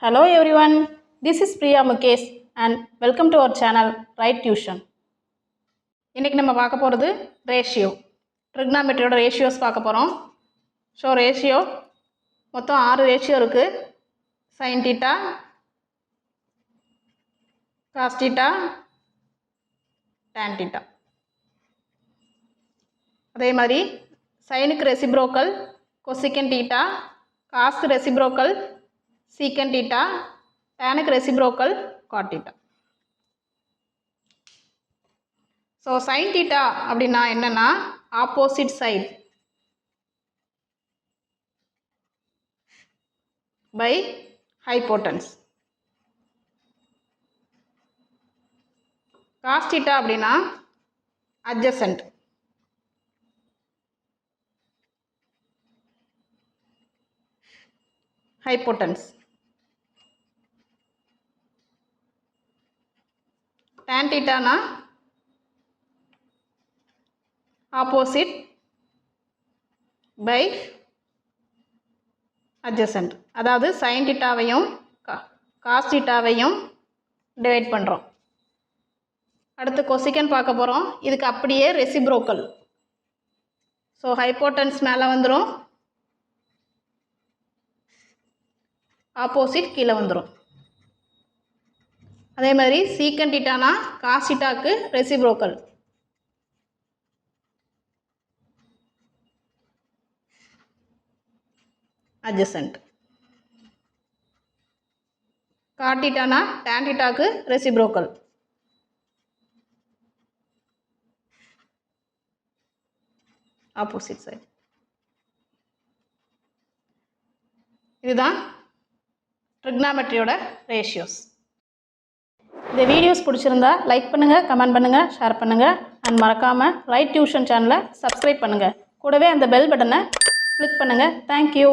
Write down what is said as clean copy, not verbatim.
Hello everyone, this is Priya Mukesh and welcome to our channel Right Tuition. இன்னைக்கு நம்ம பார்க்க போகிறது ratio, ட்ரிக்னாமெட்ரியோட ratios பார்க்க போகிறோம். ஸோ ரேஷியோ மொத்தம் 6 ரேஷியோ இருக்குது. Sine theta, cos theta, tan theta. அதே மாதிரி சைனுக்கு ரெசிப்ரோக்கல் கொசிகன் தீட்டா, காஸ்க்கு ரெசிப்ரோக்கல் சீக்கன் தீட்டா, டேனுக்கு reciprocal cot theta. So sine theta அப்படின்னா என்னென்னா opposite side by hypotenuse. Cos theta அப்படின்னா அட்ஜசன்ட். ஹைப்போட்டன்ஸ். tan தீட்டானா ஆப்போசிட் பை அட்ஜசன்ட். அதாவது சைன் தீட்டாவையும் காஸ் தீட்டாவையும் டிவைட் பண்ணுறோம். அடுத்து கொசிகன் பார்க்க போகிறோம். இதுக்கு அப்படியே ரெசிப்ரோக்கல். ஸோ ஹைப்போட்டன்ஸ் மேலே வந்துடும், ஆப்போசிட் கீழே வந்துடும். அதே மாதிரி சீக்கன் தீட்டானா காஸ் தீட்டாக்கு ரெசிப்ரோக்கல். அட்ஜசன்ட். காட் தீட்டானா டேன் தீட்டாக்கு ரெசிப்ரோக்கல். Opposite side. இதுதான் ட்ரிக்னாமெட்ரியோட ரேஷியோஸ். இந்த வீடியோஸ் பிடிச்சிருந்தா லைக் பண்ணுங்கள், கமெண்ட் பண்ணுங்கள், ஷேர் பண்ணுங்கள் அண்ட் மறக்காமல் ரைட் டியூஷன் சேனலை சப்ஸ்கிரைப் பண்ணுங்கள். கூடவே அந்த பெல் பட்டனை கிளிக் பண்ணுங்கள். தேங்க்யூ.